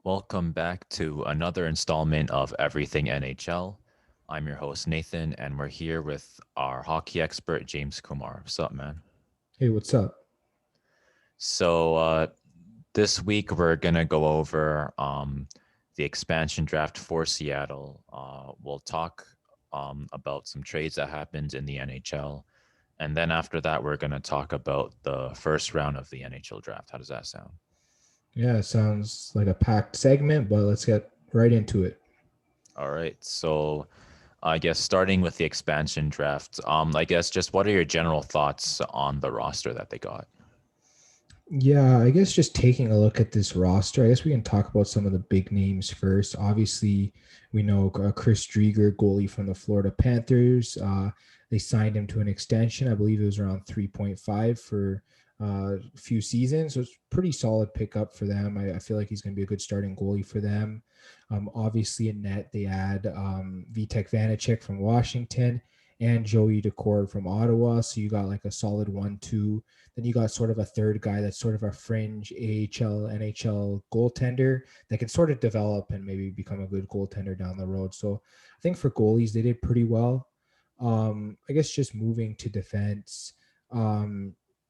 Welcome back to another installment of Everything NHL. I'm your host, Nathan, and we're here with our hockey expert, James Kumar. What's up, man? Hey, what's up? So, this week we're going to go over the expansion draft for Seattle. We'll talk about some trades that happened in the NHL. And then after that, we're going to talk about the first round of the NHL draft. How does that sound? Yeah, it sounds like a packed segment, but let's get right into it. All right. So, I guess starting with the expansion draft, I guess just what are your general thoughts on the roster that they got? Yeah, I guess just taking a look at this roster, I guess we can talk about some of the big names first. Obviously, we know Chris Drieger, goalie from the Florida Panthers. They signed him to an extension. I believe it was around 3.5 for a few seasons. So it's pretty solid pickup for them. I feel like he's going to be a good starting goalie for them. Obviously, in net, they add Vitek Vanacek from Washington and Joey Decord from Ottawa. So you got like a solid 1-2. Then you got sort of a third guy that's sort of a fringe AHL, NHL goaltender that can sort of develop and maybe become a good goaltender down the road. So I think for goalies, they did pretty well. I guess just moving to defense,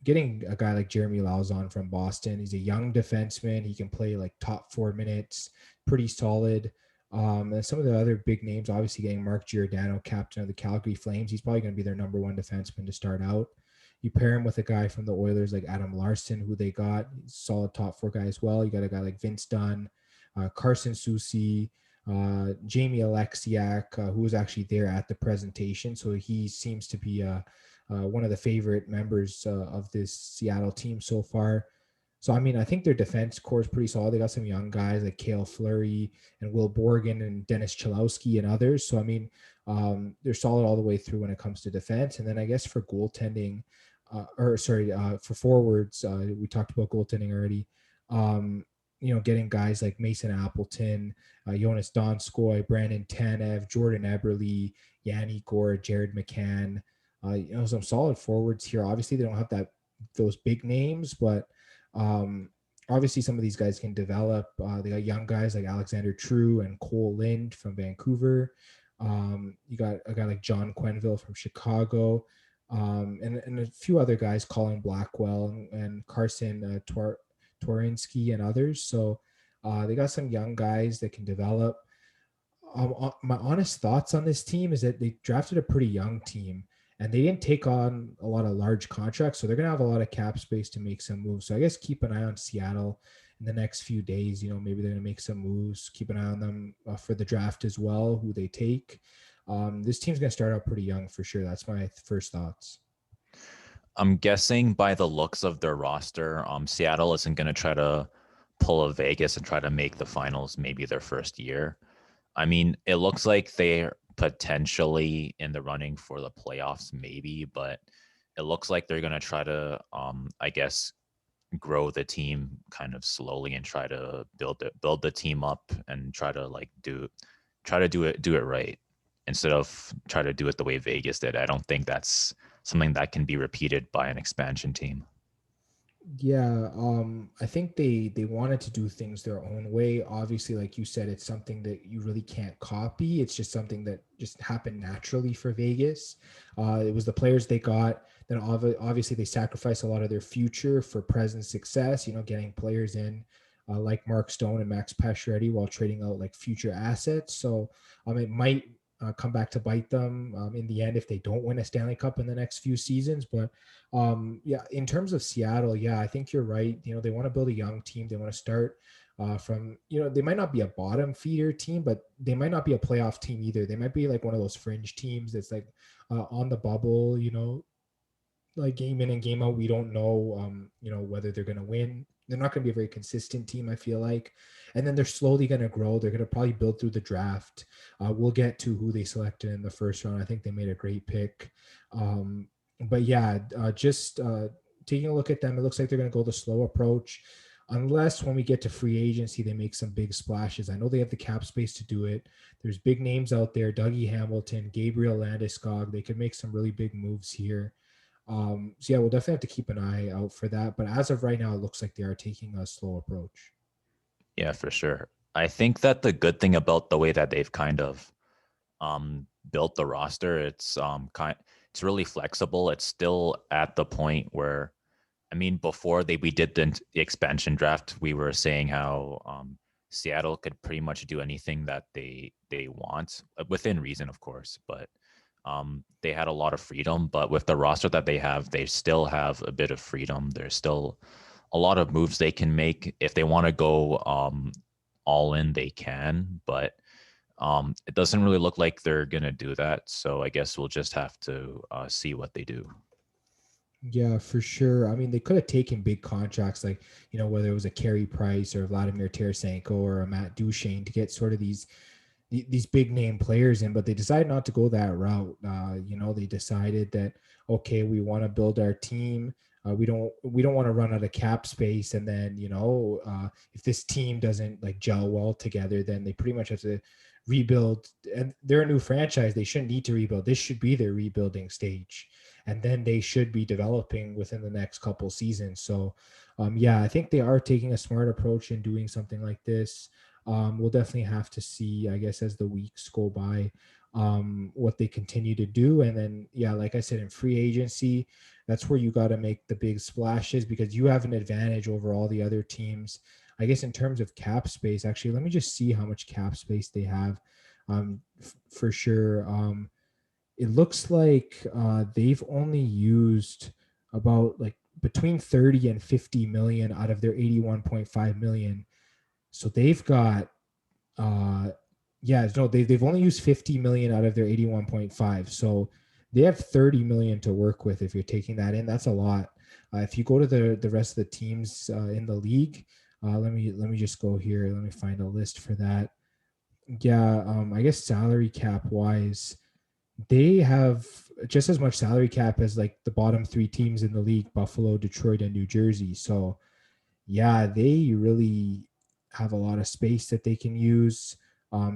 getting a guy like Jeremy Lauzon from Boston. He's a young defenseman. He can play like top 4 minutes, pretty solid. And some of the other big names, obviously getting Mark Giordano, captain of the Calgary Flames. He's probably going to be their number one defenseman to start out. You pair him with a guy from the Oilers like Adam Larson, who they got, solid top 4 guy as well. You got a guy like Vince Dunn, Carson Soucy, Jamie Alexiak, who was actually there at the presentation. So he seems to be one of the favorite members of this Seattle team so far. So, I mean, I think their defense core is pretty solid. They got some young guys like Cale Fleury and Will Borgen and Dennis Chalowski and others. So, I mean, they're solid all the way through when it comes to defense. And then I guess for goaltending, for forwards, we talked about goaltending already. Getting guys like Mason Appleton, Jonas Donskoy, Brandon Tanev, Jordan Eberle, Yanni Gore, Jared McCann. Some solid forwards here. Obviously, they don't have those big names, but obviously some of these guys can develop. They got young guys like Alexander True and Cole Lind from Vancouver. You got a guy like John Quenville from Chicago, and a few other guys, Colin Blackwell and Carson Tworinsky and others. So they got some young guys that can develop. My honest thoughts on this team is that they drafted a pretty young team and they didn't take on a lot of large contracts. So they're going to have a lot of cap space to make some moves. So I guess keep an eye on Seattle in the next few days. Maybe they're going to make some moves. Keep an eye on them for the draft as well, who they take. This team's going to start out pretty young for sure. That's my first thoughts. I'm guessing by the looks of their roster, Seattle isn't going to try to pull a Vegas and try to make the finals maybe their first year. I mean, it looks like they're potentially in the running for the playoffs, maybe, but it looks like they're going to try to, I guess, grow the team kind of slowly and try to build the team up and try to do it right instead of try to do it the way Vegas did. I don't think that's something that can be repeated by an expansion team. Yeah, I think they wanted to do things their own way. Obviously, like you said, it's something that you really can't copy. It's just something that just happened naturally for Vegas. It was the players they got. Then obviously they sacrificed a lot of their future for present success. Getting players in like Mark Stone and Max Pacioretty while trading out like future assets. So it might come back to bite them in the end if they don't win a Stanley Cup in the next few seasons. But in terms of Seattle, I think you're right. They want to build a young team. They want to start from, they might not be a bottom feeder team, but they might not be a playoff team either. They might be like one of those fringe teams that's like on the bubble, like game in and game out. We don't know, whether they're going to win. They're not going to be a very consistent team, I feel like. And then they're slowly going to grow. They're going to probably build through the draft. We'll get to who they selected in the first round. I think they made a great pick. But just taking a look at them, it looks like they're going to go the slow approach. unless when we get to free agency, they make some big splashes. I know they have the cap space to do it. There's big names out there, Dougie Hamilton, Gabriel Landeskog. They could make some really big moves here. So yeah, we'll definitely have to keep an eye out for that. But as of right now, it looks like they are taking a slow approach. Yeah, for sure. I think that the good thing about the way that they've kind of built the roster, it's really flexible. It's still at the point where, I mean, before we did the expansion draft, we were saying how Seattle could pretty much do anything that they want within reason, of course, but they had a lot of freedom. But with the roster that they still have a bit of freedom. There's still a lot of moves they can make. If they want to go all in, they can, but it doesn't really look like they're gonna do that. So I guess we'll just have to see what they do. Yeah, for sure. I mean, they could have taken big contracts, like, whether it was a Carey Price or Vladimir Tarasenko or a Matt Duchene, to get sort of these big name players in, but they decided not to go that route. They decided that, okay, we want to build our team. We don't want to run out of cap space, and then if this team doesn't like gel well together, then they pretty much have to rebuild. And they're a new franchise; they shouldn't need to rebuild. This should be their rebuilding stage, and then they should be developing within the next couple seasons. So, yeah, I think they are taking a smart approach in doing something like this. We'll definitely have to see, I guess, as the weeks go by, what they continue to do. And then, yeah, like I said, in free agency, that's where you got to make the big splashes because you have an advantage over all the other teams. I guess in terms of cap space, actually, let me just see how much cap space they have. For sure. It looks like they've only used about like between 30 and 50 million out of their 81.5 million. So they've got they've only used 50 million out of their 81.5. So they have 30 million to work with. If you're taking that in, that's a lot. If you go to the rest of the teams in the league, let me just go here. Let me find a list for that. Yeah, I guess salary cap wise, they have just as much salary cap as like the bottom three teams in the league: Buffalo, Detroit, and New Jersey. So yeah, they really have a lot of space that they can use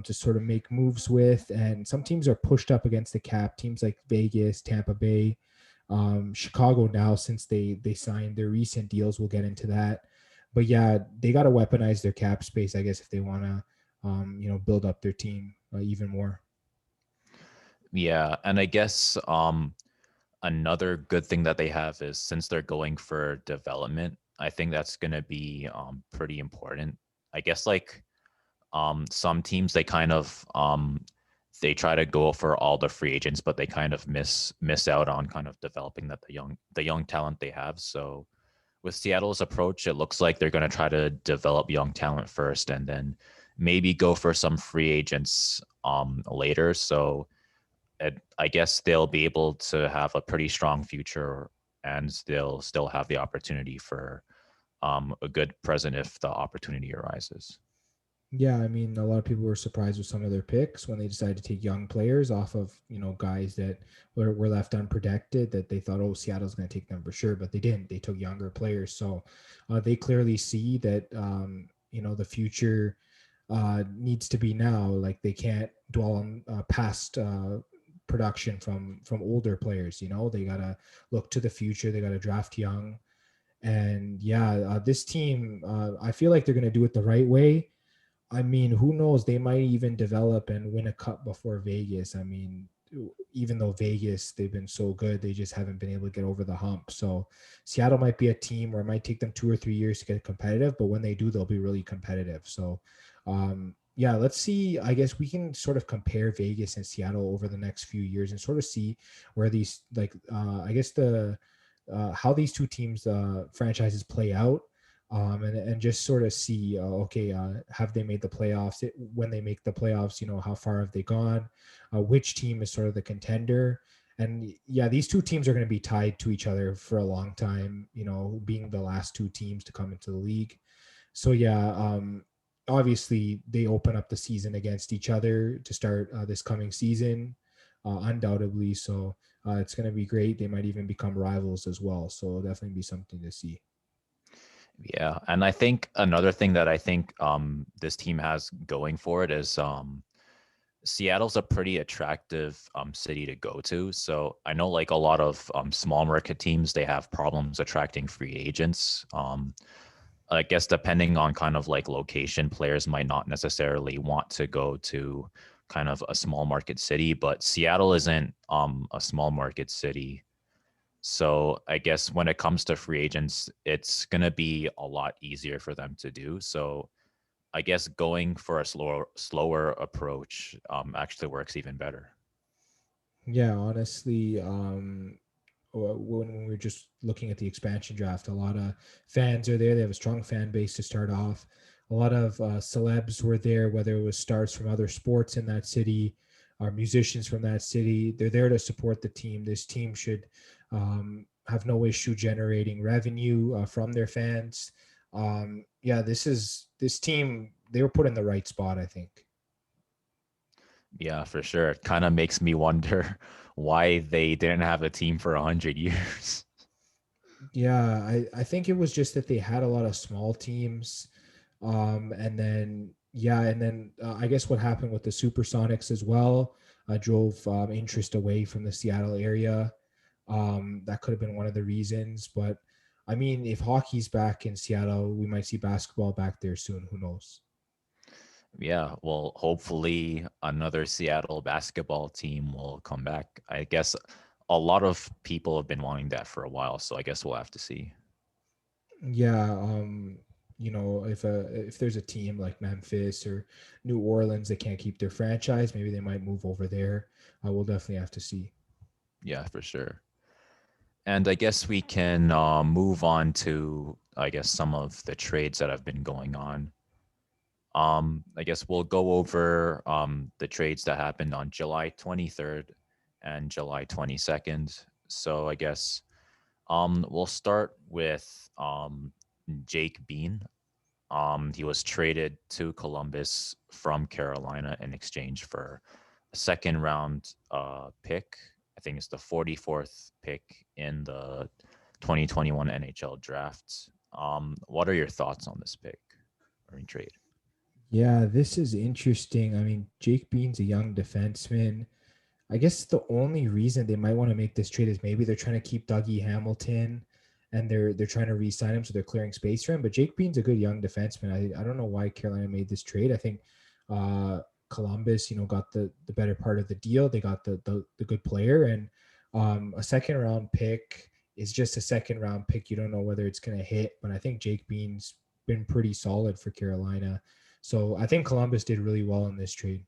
to sort of make moves with. And some teams are pushed up against the cap. Teams like Vegas, Tampa Bay, Chicago now, since they signed their recent deals. We'll get into that. But yeah, they got to weaponize their cap space, I guess, if they want to, build up their team even more. Yeah, and I guess another good thing that they have is since they're going for development, I think that's going to be pretty important. I guess like some teams they kind of they try to go for all the free agents, but they kind of miss out on kind of developing the young talent they have. So with Seattle's approach, it looks like they're going to try to develop young talent first, and then maybe go for some free agents later. So I guess they'll be able to have a pretty strong future, and they'll still have the opportunity for a good present if the opportunity arises. Yeah, I mean, a lot of people were surprised with some of their picks when they decided to take young players off of, guys that were left unprotected, that they thought, oh, Seattle's going to take them for sure, but they didn't. They took younger players. So they clearly see that, the future needs to be now. Like they can't dwell on past production from older players. They got to look to the future. They got to draft young. And yeah, this team, I feel like they're going to do it the right way. I mean, who knows? They might even develop and win a cup before Vegas. I mean, even though Vegas, they've been so good, they just haven't been able to get over the hump. So Seattle might be a team where it might take them 2 or 3 years to get competitive, but when they do, they'll be really competitive. So, yeah, let's see. I guess we can sort of compare Vegas and Seattle over the next few years and sort of see where these, like, I guess how these two teams, franchises play out, and just sort of see, okay, have they made the playoffs? When they make the playoffs, how far have they gone? Which team is sort of the contender? And yeah, these two teams are going to be tied to each other for a long time, being the last two teams to come into the league. So yeah, obviously they open up the season against each other to start this coming season, undoubtedly. So it's going to be great. They might even become rivals as well. So it'll definitely be something to see. Yeah, and I think another thing that I think this team has going for it is Seattle's a pretty attractive city to go to. So I know like a lot of small market teams, they have problems attracting free agents. I guess depending on kind of like location, players might not necessarily want to go to kind of a small market city, but Seattle isn't a small market city. So I guess when it comes to free agents, it's going to be a lot easier for them to do. So I guess going for a slower approach actually works even better. Yeah, honestly, when we're just looking at the expansion draft, a lot of fans are there. They have a strong fan base to start off. A lot of celebs were there, whether it was stars from other sports in that city or musicians from that city. They're there to support the team. This team should have no issue generating revenue from their fans. Yeah, this team. They were put in the right spot, I think. Yeah, for sure. It kind of makes me wonder why they didn't have a team for 100 years. Yeah, I think it was just that they had a lot of small teams. And then, yeah, and then I guess what happened with the Supersonics as well drove interest away from the Seattle area. That could have been one of the reasons. But I mean, if hockey's back in Seattle, we might see basketball back there soon. Who knows? Yeah, well, hopefully another Seattle basketball team will come back. I guess a lot of people have been wanting that for a while, so I guess we'll have to see. Yeah, if there's a team like Memphis or New Orleans that can't keep their franchise, maybe they might move over there. We'll definitely have to see. Yeah, for sure. And I guess we can move on to, I guess, some of the trades that have been going on. I guess we'll go over the trades that happened on July 23rd and July 22nd. So I guess we'll start with Jake Bean. He was traded to Columbus from Carolina in exchange for a second round pick. I think it's the 44th pick in the 2021 NHL draft. What are your thoughts on this pick or in trade? Yeah, this is interesting. I mean, Jake Bean's a young defenseman. I guess the only reason they might want to make this trade is maybe they're trying to keep Dougie Hamilton and they're trying to re-sign him so they're clearing space for him. But Jake Bean's a good young defenseman. I don't know why Carolina made this trade. I think Columbus, got the better part of the deal. They got the good player, and a second round pick is just a second round pick. You don't know whether it's going to hit, but I think Jake Bean's been pretty solid for Carolina. So I think Columbus did really well in this trade.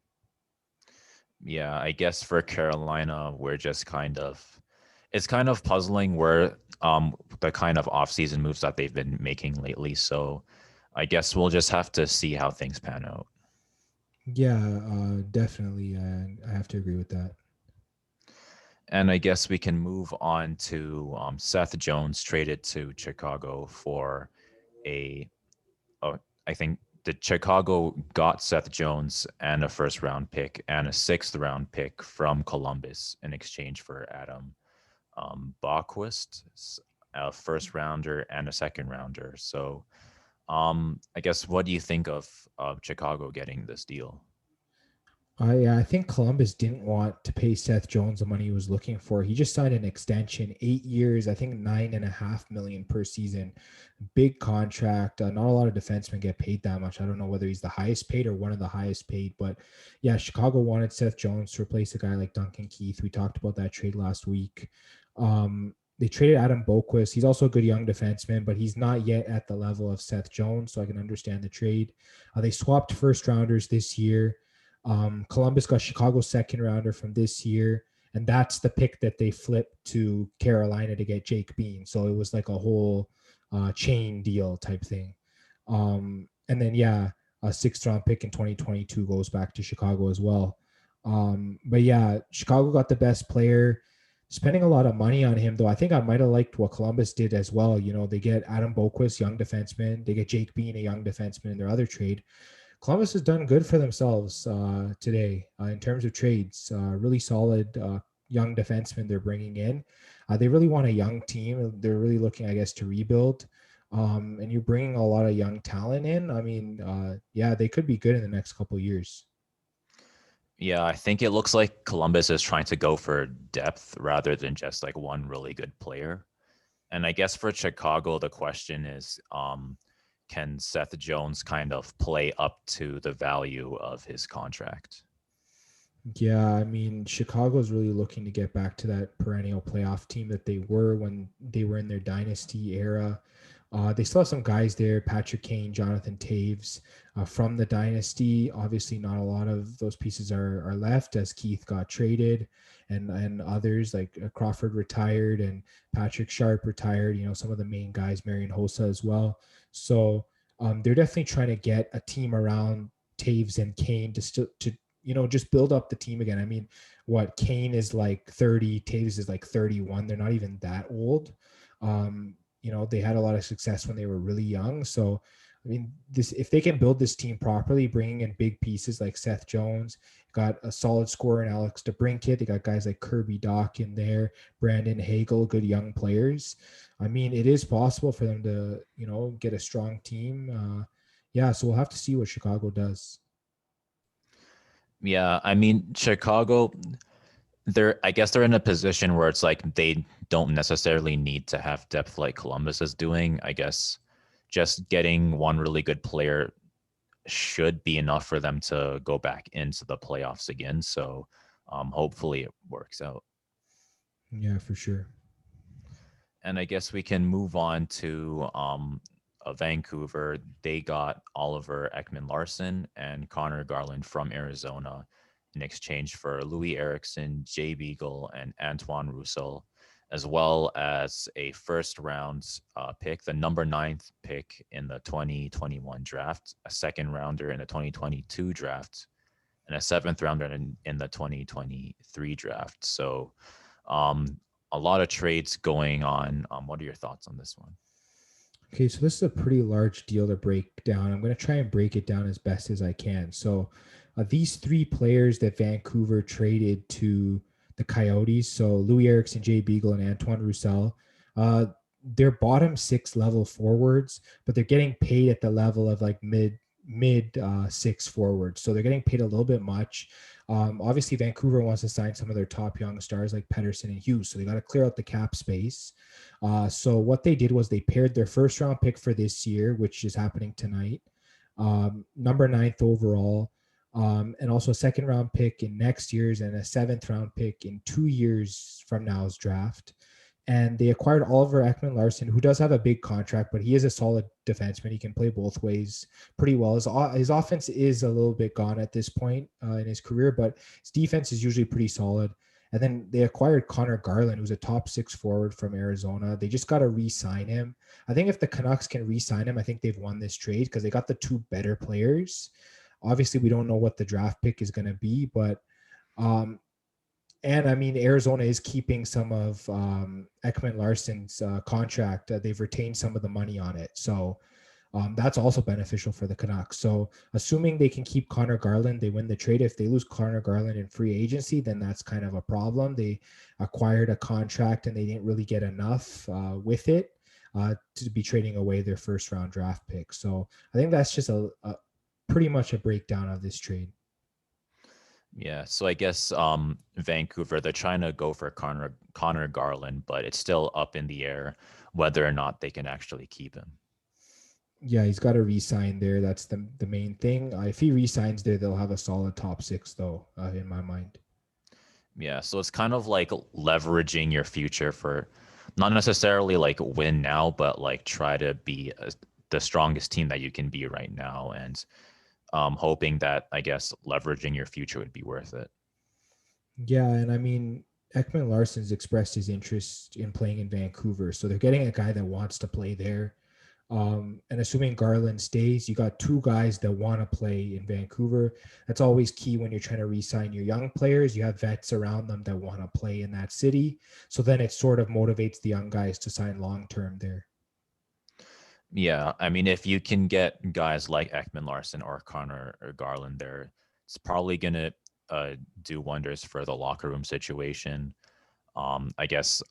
Yeah, I guess for Carolina, we're just it's kind of puzzling where the kind of offseason moves that they've been making lately. So I guess we'll just have to see how things pan out. Yeah, definitely. I have to agree with that. And I guess we can move on to Seth Jones traded to Chicago for a, oh, I think the Chicago got Seth Jones and a first round pick and a sixth round pick from Columbus in exchange for Adam Bachquist, a first rounder and a second rounder. So I guess what do you think of Chicago getting this deal? I think Columbus didn't want to pay Seth Jones the money he was looking for. He just signed an extension, 8 years, I think 9.5 million per season. Big contract. Not a lot of defensemen get paid that much. I don't know whether he's the highest paid or one of the highest paid, but yeah, Chicago wanted Seth Jones to replace a guy like Duncan Keith. We talked about that trade last week. They traded Adam Boquist. He's also a good young defenseman, but he's not yet at the level of Seth Jones, so I can understand the trade. They swapped first rounders this year. Columbus got Chicago's second rounder from this year, and that's the pick that they flipped to Carolina to get Jake Bean. So it was like a whole chain deal type thing. And then, yeah, a sixth round pick in 2022 goes back to Chicago as well. But yeah, Chicago got the best player, spending a lot of money on him, though. I think I might have liked what Columbus did as well. They get Adam Boquist, young defenseman. They get Jake Bean, a young defenseman in their other trade. Columbus has done good for themselves today in terms of trades. Really solid young defensemen they're bringing in. They really want a young team. They're really looking, I guess, to rebuild. And you're bringing a lot of young talent in. I mean, yeah, they could be good in the next couple years. Yeah, I think it looks like Columbus is trying to go for depth rather than just like one really good player. And I guess for Chicago, the question is, can Seth Jones kind of play up to the value of his contract? Yeah, I mean, Chicago's really looking to get back to that perennial playoff team that they were when they were in their dynasty era. They still have some guys there, Patrick Kane, Jonathan Taves, from the dynasty. Obviously, not a lot of those pieces are left as Keith got traded, and others like Crawford retired and Patrick Sharp retired. You know, some of the main guys, Marion Hossa as well. So they're definitely trying to get a team around Taves and Kane to still to just build up the team again. I mean, what Kane is like 30, Taves is like 31. They're not even that old. They had a lot of success when they were really young. So, I mean, this if they can build this team properly, bringing in big pieces like Seth Jones, got a solid scorer in Alex DeBrincat. They got guys like Kirby Doc in there, Brandon Hagel, good young players. I mean, it is possible for them to, get a strong team. Yeah, so we'll have to see what Chicago does. Yeah, I mean, Chicago, I guess they're in a position where it's like they don't necessarily need to have depth like Columbus is doing. I guess just getting one really good player should be enough for them to go back into the playoffs again. So hopefully it works out. Yeah, for sure. And I guess we can move on to Vancouver. They got Oliver Ekman Larson and Connor Garland from Arizona in exchange for Louis Erickson, Jay Beagle, and Antoine Roussel, as well as a first round pick, the number 9th pick in the 2021 draft, a second rounder in the 2022 draft, and a seventh rounder in the 2023 draft. So a lot of trades going on. What are your thoughts on this one? Okay, so this is a pretty large deal to break down. I'm going to try and break it down as best as I can. So, these three players that Vancouver traded to the Coyotes, so Louis Erickson, Jay Beagle, and Antoine Roussel, they're bottom six level forwards, but they're getting paid at the level of like mid six forwards. So they're getting paid a little bit much. Obviously, Vancouver wants to sign some of their top young stars like Pedersen and Hughes, so they got to clear out the cap space. So what they did was they paired their first round pick for this year, which is happening tonight, number 9th overall, and also a second round pick in next year's and a 7th round pick in 2 years from now's draft. And they acquired Oliver Ekman Larson, who does have a big contract, but he is a solid defenseman. He can play both ways pretty well. His offense is a little bit gone at this point in his career, but his defense is usually pretty solid. And then they acquired Connor Garland, who's a top 6 forward from Arizona. They just got to re-sign him. I think if the Canucks can re-sign him, I think they've won this trade because they got the two better players. Obviously, we don't know what the draft pick is going to be, but and I mean, Arizona is keeping some of Ekman Larson's contract. They've retained some of the money on it. So that's also beneficial for the Canucks. So assuming they can keep Connor Garland, they win the trade. If they lose Connor Garland in free agency, then that's kind of a problem. They acquired a contract and they didn't really get enough with it to be trading away their first round draft pick. So I think that's just a pretty much a breakdown of this trade. Yeah, so I guess Vancouver, they're trying to go for Connor Garland, but it's still up in the air whether or not they can actually keep him. Yeah, he's got to re-sign there. That's the main thing. If he re-signs there, they'll have a solid top 6, though, in my mind. Yeah, so it's kind of like leveraging your future for not necessarily like win now, but like try to be the strongest team that you can be right now, and hoping that I guess leveraging your future would be worth it. Yeah, and I mean, Ekman Larson's expressed his interest in playing in Vancouver, so they're getting a guy that wants to play there. And assuming Garland stays, you got two guys that want to play in Vancouver. That's always key when you're trying to re-sign your young players. You have vets around them that want to play in that city. So then it sort of motivates the young guys to sign long-term there. Yeah, I mean, if you can get guys like Ekman Larson or Connor or Garland there, it's probably gonna do wonders for the locker room situation. I guess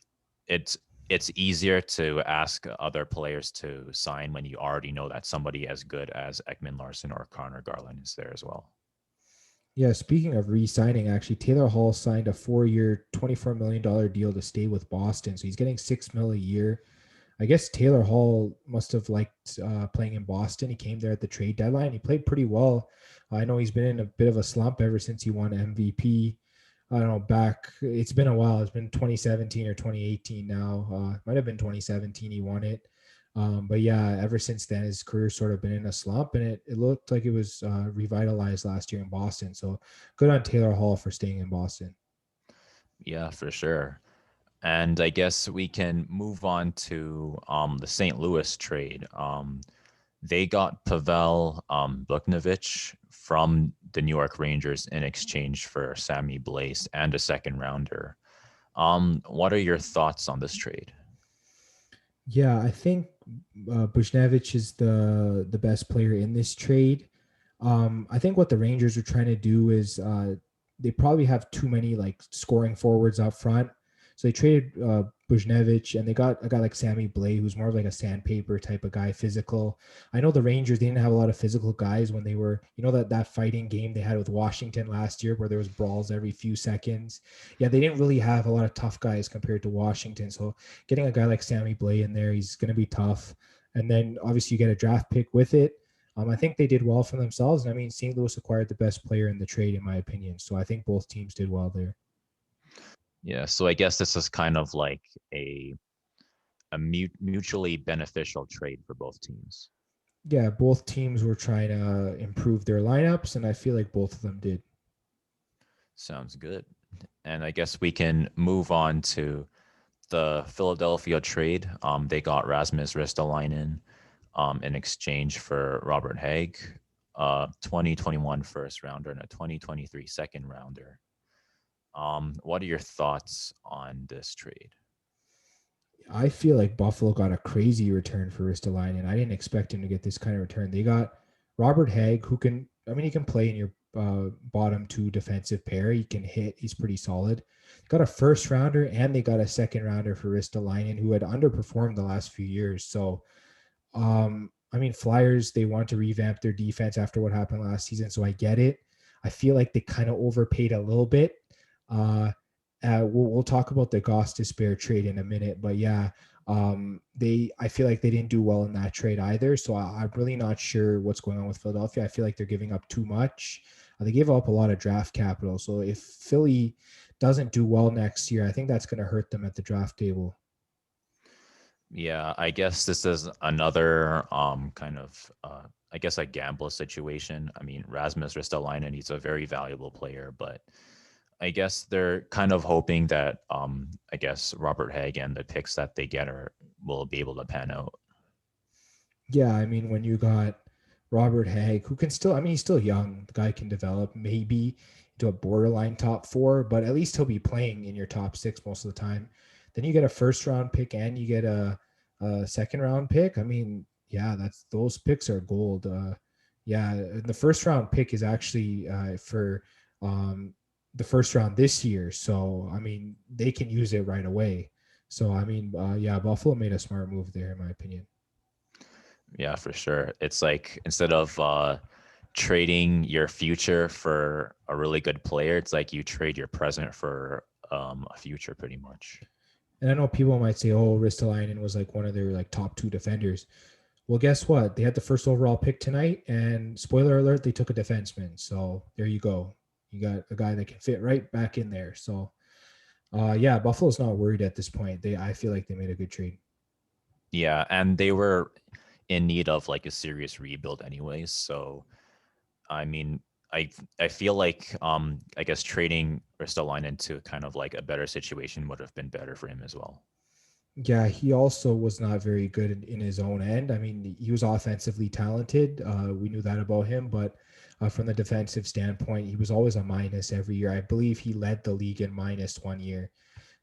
it's it's easier to ask other players to sign when you already know that somebody as good as Ekman Larson or Connor Garland is there as well. Yeah, speaking of re-signing, actually, Taylor Hall signed a 4-year, $24 million deal to stay with Boston. So he's getting $6 million a year. I guess Taylor Hall must have liked playing in Boston. He came there at the trade deadline. He played pretty well. I know he's been in a bit of a slump ever since he won MVP. I don't know, it's been a while. It's been 2017 or 2018 now. Might have been 2017 he won it. But yeah, ever since then, his career sort of been in a slump, and it looked like it was revitalized last year in Boston. So good on Taylor Hall for staying in Boston. Yeah, for sure. And I guess we can move on to the St. Louis trade. They got Pavel Buknovich from the New York Rangers in exchange for Sammy Blais and a second rounder. What are your thoughts on this trade? Yeah, I think Buchnevich is the best player in this trade. I think what the Rangers are trying to do is they probably have too many like scoring forwards up front. So they traded Buchnevich and they got a guy like Sammy Blais, who's more of like a sandpaper type of guy, physical. I know the Rangers they didn't have a lot of physical guys when they were, that fighting game they had with Washington last year where there was brawls every few seconds. Yeah, they didn't really have a lot of tough guys compared to Washington. So getting a guy like Sammy Blais in there, he's going to be tough. And then obviously you get a draft pick with it. I think they did well for themselves. And I mean, St. Louis acquired the best player in the trade, in my opinion. So I think both teams did well there. Yeah, so I guess this is kind of like a mutually beneficial trade for both teams. Yeah, both teams were trying to improve their lineups, and I feel like both of them did. Sounds good. And I guess we can move on to the Philadelphia trade. They got Rasmus Ristolainen in exchange for Robert Haig, 2021 first rounder and a 2023 second rounder. What are your thoughts on this trade? I feel like Buffalo got a crazy return for Ristolainen. I didn't expect him to get this kind of return. They got Robert Haig, he can play in your bottom two defensive pair. He can hit. He's pretty solid. Got a first rounder and they got a second rounder for Ristolainen, who had underperformed the last few years. So, Flyers, they want to revamp their defense after what happened last season. So I get it. I feel like they kind of overpaid a little bit. We'll talk about the Goss Despair trade in a minute, but yeah, I feel like they didn't do well in that trade either. So I'm really not sure what's going on with Philadelphia. I feel like they're giving up too much. They gave up a lot of draft capital. So if Philly doesn't do well next year, I think that's going to hurt them at the draft table. Yeah, I guess this is another kind of I guess a gamble situation. I mean, Rasmus Ristolainen, he's a very valuable player, but I guess they're kind of hoping that I guess Robert Haig and the picks that they get will be able to pan out. Yeah, when you got Robert Haig, who can still, he's still young. The guy can develop maybe into a borderline top four, but at least he'll be playing in your top six most of the time. Then you get a first round pick and you get a second round pick. Yeah, those picks are gold. Yeah, the first round pick is actually for the first round this year. So, they can use it right away. So, yeah, Buffalo made a smart move there, in my opinion. Yeah, for sure. It's like instead of trading your future for a really good player, it's like you trade your present for a future pretty much. And I know people might say, "Oh, Ristolainen was like one of their like top two defenders." Well, guess what? They had the first overall pick tonight, and spoiler alert, they took a defenseman. So there you go. You got a guy that can fit right back in there. So, yeah, Buffalo's not worried at this point. I feel like they made a good trade. Yeah, and they were in need of like a serious rebuild anyways. So I mean, I I feel like I guess trading Ristolainen into kind of like a better situation would have been better for him as well. Yeah, he also was not very good in his own end. He was offensively talented. We knew that about him, but from the defensive standpoint, he was always a minus every year. I believe he led the league in minus 1 year.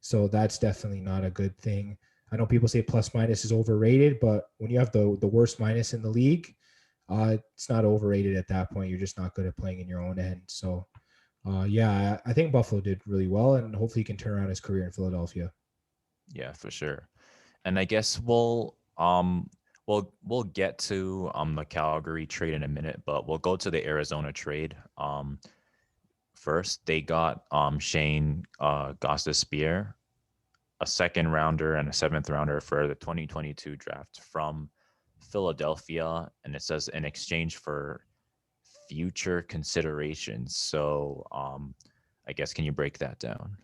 So that's definitely not a good thing. I know people say plus minus is overrated, but when you have the worst minus in the league, it's not overrated at that point. You're just not good at playing in your own end. So, yeah, I think Buffalo did really well, and hopefully he can turn around his career in Philadelphia. Yeah, for sure. And I guess we'll get to the Calgary trade in a minute, but we'll go to the Arizona trade. First they got Shane Gostisbehere, a second rounder and a seventh rounder for the 2022 draft from Philadelphia, and it says in exchange for future considerations. So I guess can you break that down?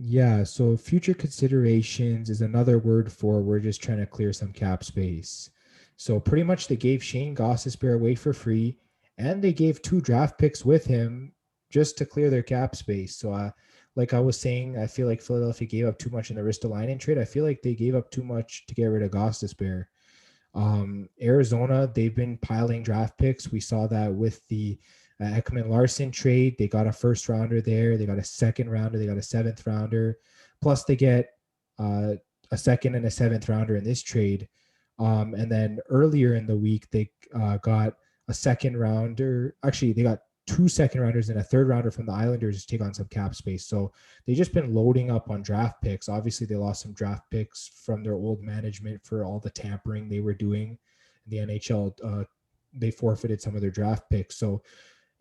Yeah, so future considerations is another word for we're just trying to clear some cap space. So pretty much they gave Shane Gostisbehere away for free, and they gave 2 draft picks with him just to clear their cap space. So like I was saying, I feel like Philadelphia gave up too much in the Ristolainen trade. I feel like they gave up too much to get rid of Gostisbehere. Arizona, they've been piling draft picks. We saw that with the Ekman Larson trade. They got a first rounder there. They got a second rounder. They got a seventh rounder. Plus, they get uh, a second and a seventh rounder in this trade. And then earlier in the week, they got a second rounder. Actually, they got 2 second rounders and a third rounder from the Islanders to take on some cap space. So they've just been loading up on draft picks. Obviously, they lost some draft picks from their old management for all the tampering they were doing in the NHL. They forfeited some of their draft picks. So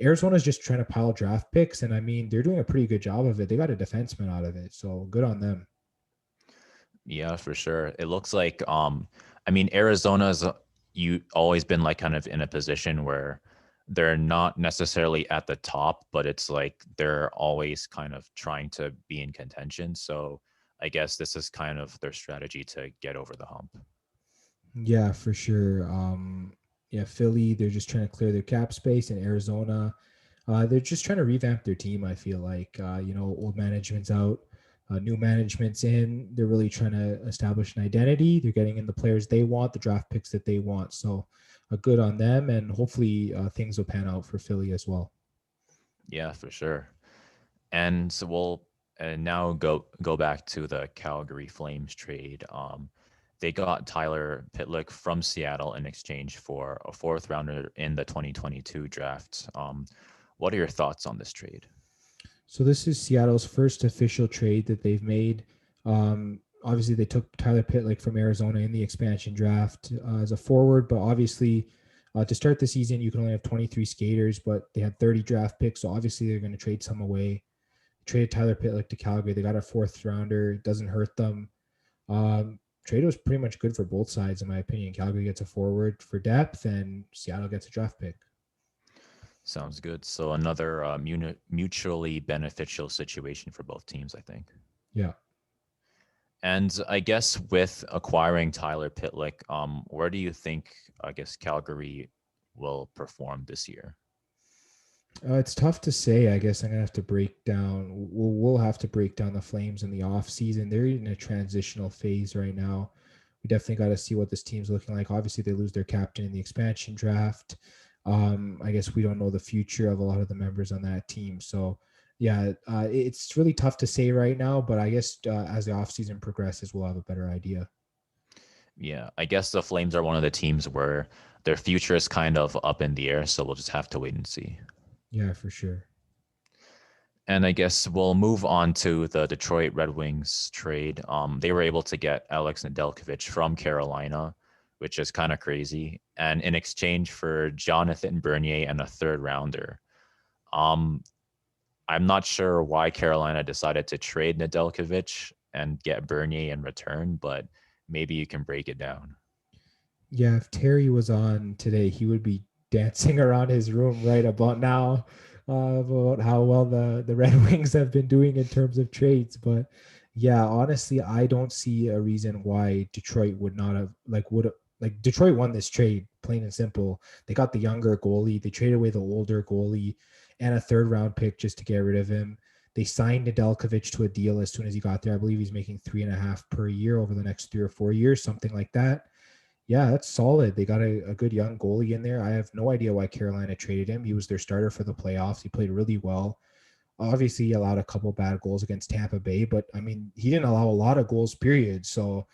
Arizona's just trying to pile draft picks. And I mean, they're doing a pretty good job of it. They got a defenseman out of it. So good on them. Yeah, for sure. It looks like I mean Arizona's you always been like kind of in a position where they're not necessarily at the top, but it's like they're always kind of trying to be in contention. So I guess this is kind of their strategy to get over the hump. Yeah, for sure. Yeah, Philly, they're just trying to clear their cap space. In Arizona, they're just trying to revamp their team. I feel like, old management's out, new management's in. They're really trying to establish an identity. They're getting in the players they want, the draft picks that they want. So, good on them. And hopefully things will pan out for Philly as well. Yeah, for sure. And so we'll now go back to the Calgary Flames trade. They got Tyler Pitlick from Seattle in exchange for a fourth rounder in the 2022 draft. What are your thoughts on this trade? So this is Seattle's first official trade that they've made. Obviously, they took Tyler Pitlick from Arizona in the expansion draft as a forward, but obviously, to start the season, you can only have 23 skaters, but they had 30 draft picks, so obviously they're going to trade some away. Traded Tyler Pitlick to Calgary. They got a fourth rounder. It doesn't hurt them. Trade was pretty much good for both sides, in my opinion. Calgary gets a forward for depth, and Seattle gets a draft pick. Sounds good. So another mutually beneficial situation for both teams, I think. Yeah. And I guess with acquiring Tyler Pitlick, where do you think I guess Calgary will perform this year? It's tough to say. I guess I'm gonna have to break down. We'll have to break down the Flames in the off season. They're in a transitional phase right now. We definitely got to see what this team's looking like. Obviously, they lose their captain in the expansion draft. I guess we don't know the future of a lot of the members on that team. So, yeah, it's really tough to say right now. But I guess as the off season progresses, we'll have a better idea. Yeah, I guess the Flames are one of the teams where their future is kind of up in the air, so we'll just have to wait and see. Yeah, for sure. And I guess we'll move on to the Detroit Red Wings trade. They were able to get Alex Nedeljkovic from Carolina, which is kind of crazy, and in exchange for Jonathan Bernier and a third rounder. Um, I'm not sure why Carolina decided to trade Nedeljkovic and get Bernier in return, but maybe you can break it down. Yeah, if Terry was on today, he would be dancing around his room right about now about how well the Red Wings have been doing in terms of trades. But yeah, honestly, I don't see a reason why Detroit would not have like Detroit won this trade, plain and simple. They got the younger goalie, they traded away the older goalie and a third round pick just to get rid of him. They signed Nedeljkovic to a deal as soon as he got there. I believe he's making 3.5 per year over the next 3 or 4 years, something like that. Yeah, that's solid. They got a good young goalie in there. I have no idea why Carolina traded him. He was their starter for the playoffs. He played really well. Obviously, he allowed a couple bad goals against Tampa Bay, but I mean, he didn't allow a lot of goals, period. So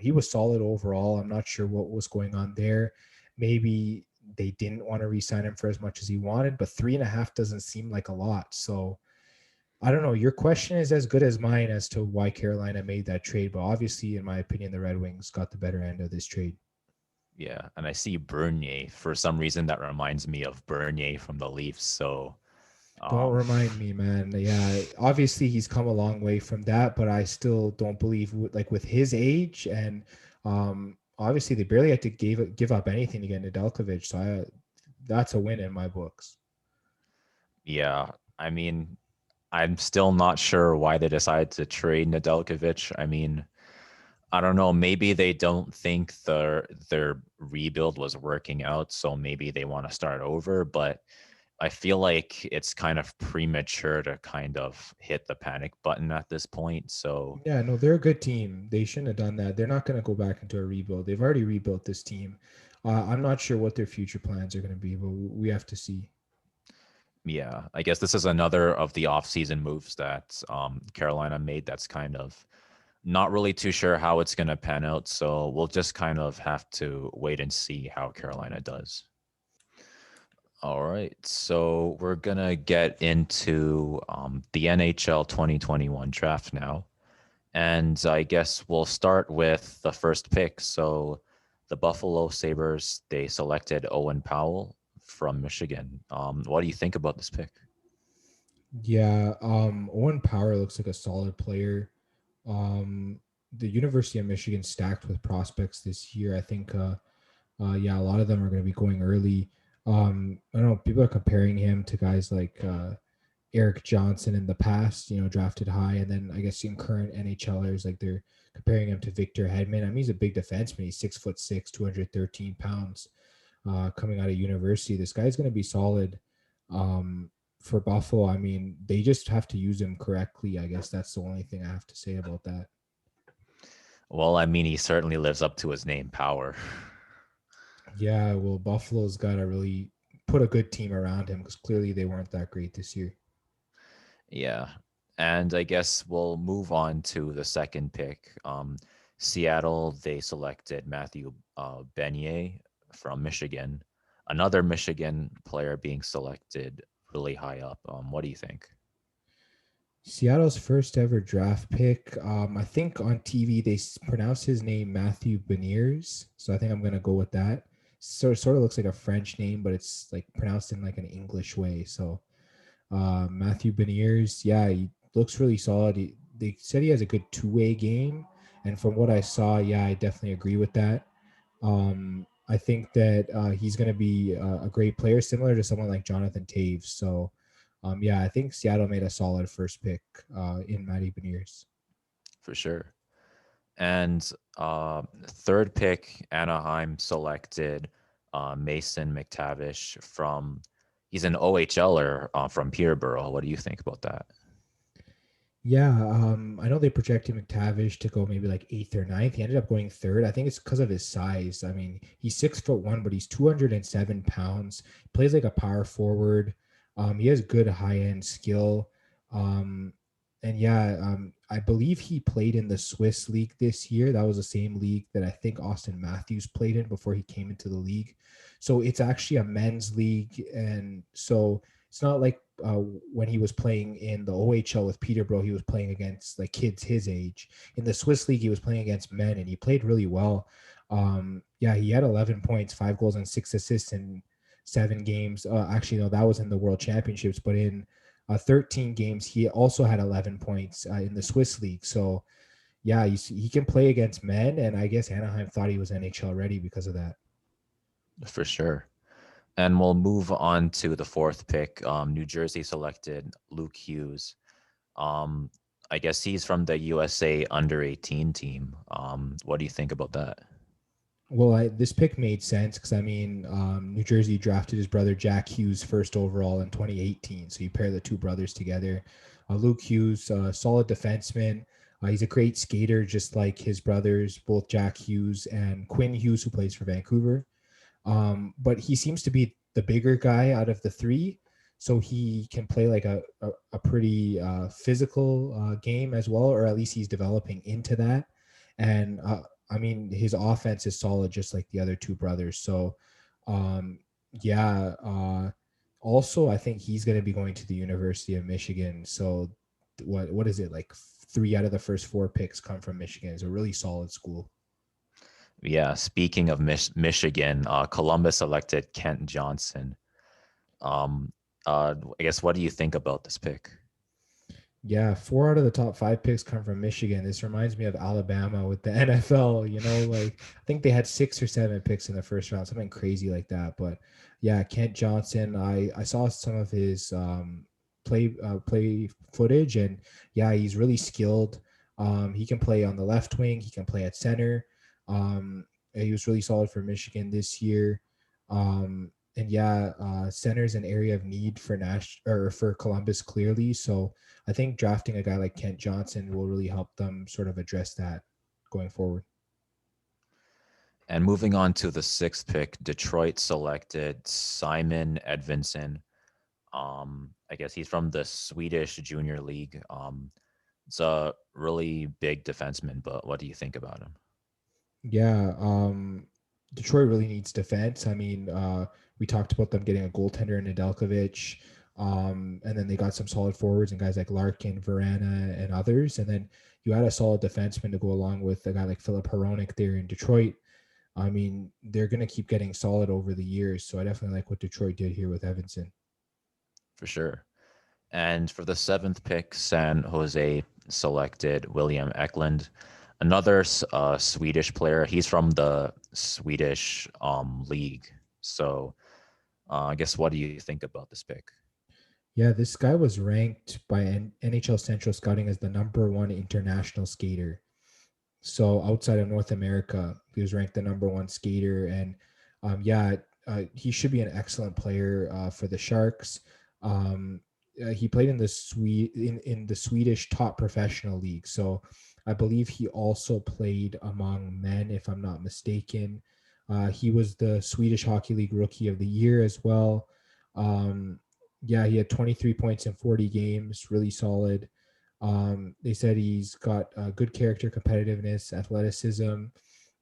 he was solid overall. I'm not sure what was going on there. Maybe they didn't want to re-sign him for as much as he wanted, but 3.5 doesn't seem like a lot. So I don't know. Your question is as good as mine as to why Carolina made that trade, but obviously, in my opinion, the Red Wings got the better end of this trade. Yeah, and I see Bernier for some reason that reminds me of Bernier from the Leafs. So, Don't um, remind me, man. Yeah, obviously he's come a long way from that, but I still don't believe like with his age and obviously they barely had to give up anything to get Nedeljkovic, so that's a win in my books. yeah, I mean, I'm still not sure why they decided to trade Nedeljkovic. I mean, I don't know. Maybe they don't think their rebuild was working out, so maybe they want to start over. But I feel like it's kind of premature to kind of hit the panic button at this point. So Yeah, no, they're a good team. They shouldn't have done that. They're not going to go back into a rebuild. They've already rebuilt this team. I'm not sure what their future plans are going to be, but we have to see. yeah, I guess this is another of the offseason moves that Carolina made. That's kind of not really too sure how it's going to pan out. So we'll just kind of have to wait and see how Carolina does. All right. So we're going to get into the NHL 2021 draft now. And I guess we'll start with the first pick. So the Buffalo Sabres, they selected Owen Powell from Michigan. What do you think about this pick? Yeah, Owen Power looks like a solid player. Um, the University of Michigan stacked with prospects this year. I think yeah, a lot of them are going to be going early. I don't know. People are comparing him to guys like Eric Johnson in the past, drafted high, and then I guess in current NHLers, like they're comparing him to Victor Hedman. I mean, he's a big defenseman. He's 6'6", 213 pounds. Coming out of university, this guy's going to be solid. For Buffalo, I mean, they just have to use him correctly. I guess that's the only thing I have to say about that. Well, I mean, he certainly lives up to his name, Power. Yeah, well, Buffalo's got to really put a good team around him because clearly they weren't that great this year. Yeah. And I guess we'll move on to the second pick. Seattle, they selected Matthew Benier from Michigan. Another Michigan player being selected really high up. What do you think? Seattle's first ever draft pick. I think on TV they pronounce his name Matthew Beniers, so I think I'm gonna go with that. So it sort of looks like a French name, but it's like pronounced in like an English way. So Matthew Beniers, yeah, he looks really solid. They said he has a good two-way game, and from what I saw, yeah, I definitely agree with that. I think that he's going to be a great player, similar to someone like Jonathan Taves. So, yeah, I think Seattle made a solid first pick in Matty Beniers. For sure. And third pick, Anaheim selected Mason McTavish from, he's an OHLer from Peterborough. What do you think about that? Yeah, I know they projected McTavish to go maybe like eighth or ninth. He ended up going third. I think it's because of his size. I mean, he's 6'1", but he's 207 pounds. Plays like a power forward. He has good high end skill. Um, and yeah, I believe he played in the Swiss league this year. That was the same league that I think Austin Matthews played in before he came into the league. So it's actually a men's league, and so it's not like when he was playing in the OHL with Peterborough, he was playing against like kids his age. In the Swiss league, he was playing against men, and he played really well. Yeah, he had 11 points, 5 goals, and 6 assists in 7 games. Actually, no, that was in the World Championships, but in 13 games, he also had 11 points in the Swiss league. So, yeah, he can play against men, and I guess Anaheim thought he was NHL ready because of that. For sure. And we'll move on to the fourth pick. New Jersey selected Luke Hughes. Um, I guess he's from the USA under 18 team. What do you think about that? Well, this pick made sense because I mean, New Jersey drafted his brother Jack Hughes first overall in 2018. So you pair the two brothers together. Luke Hughes, solid defenseman. He's a great skater, just like his brothers, both Jack Hughes and Quinn Hughes, who plays for Vancouver. But he seems to be the bigger guy out of the three. So he can play like a pretty physical game as well, or at least he's developing into that. And I mean, his offense is solid, just like the other two brothers. So, um, yeah. Also, I think he's going to be going to the University of Michigan. So what is it, like 3 out of the first 4 picks come from Michigan. It's a really solid school. Yeah, speaking of Michigan, Columbus selected Kent Johnson. Um, I guess what do you think about this pick? Yeah, 4 out of the top 5 picks come from Michigan. This reminds me of Alabama with the NFL. Like I think they had 6 or 7 picks in the first round, something crazy like that. But yeah, Kent Johnson. I saw some of his play footage, and yeah, he's really skilled. He can play on the left wing. He can play at center. He was really solid for Michigan this year. And yeah, center is an area of need for Nash or for Columbus clearly. So I think drafting a guy like Kent Johnson will really help them sort of address that going forward. And moving on to the sixth pick, Detroit selected Simon Edvinsson. I guess he's from the Swedish Junior League. It's a really big defenseman, but what do you think about him? Yeah, Detroit really needs defense. I mean, we talked about them getting a goaltender in Nedeljkovic, and then they got some solid forwards and guys like Larkin, Verana, and others. And then you had a solid defenseman to go along with a guy like Philip Hronek there in Detroit. I mean, they're going to keep getting solid over the years. So I definitely like what Detroit did here with Evanson. For sure. And for the seventh pick, San Jose selected William Eklund, another Swedish player. He's from the Swedish league. So I guess what do you think about this pick? Yeah, this guy was ranked by NHL Central Scouting as the #1 international skater. So outside of North America, he was ranked the #1 skater, and yeah, he should be an excellent player for the Sharks. He played in the in the Swedish top professional league, so I believe he also played among men, if I'm not mistaken. He was the Swedish Hockey League Rookie of the Year as well. Um, yeah, he had 23 points in 40 games, really solid. They said he's got good character, competitiveness, athleticism.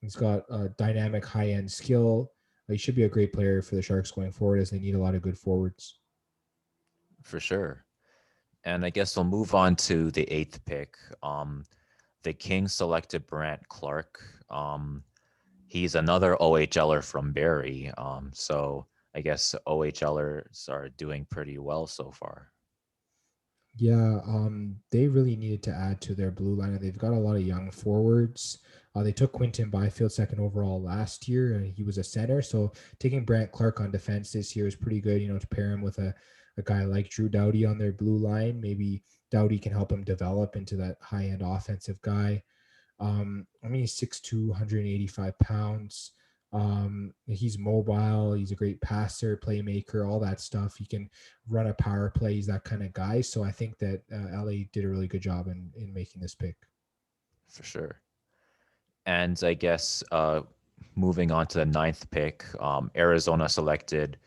He's got dynamic, high end skill. He should be a great player for the Sharks going forward, as they need a lot of good forwards. For sure. And I guess we'll move on to the eighth pick. The Kings selected Brant Clark. He's another OHLer from Barrie. So I guess OHLers are doing pretty well so far. Yeah, they really needed to add to their blue line, and they've got a lot of young forwards. They took Quinton Byfield second overall last year, and he was a center. So taking Brant Clark on defense this year is pretty good. To pair him with a guy like Drew Doughty on their blue line. Maybe Doughty can help him develop into that high end offensive guy. I mean, he's 6'2", 185 pounds. He's mobile. He's a great passer, playmaker, all that stuff. He can run a power play. He's that kind of guy. So I think that LA did a really good job in making this pick. For sure. And I guess moving on to the ninth pick, Arizona selected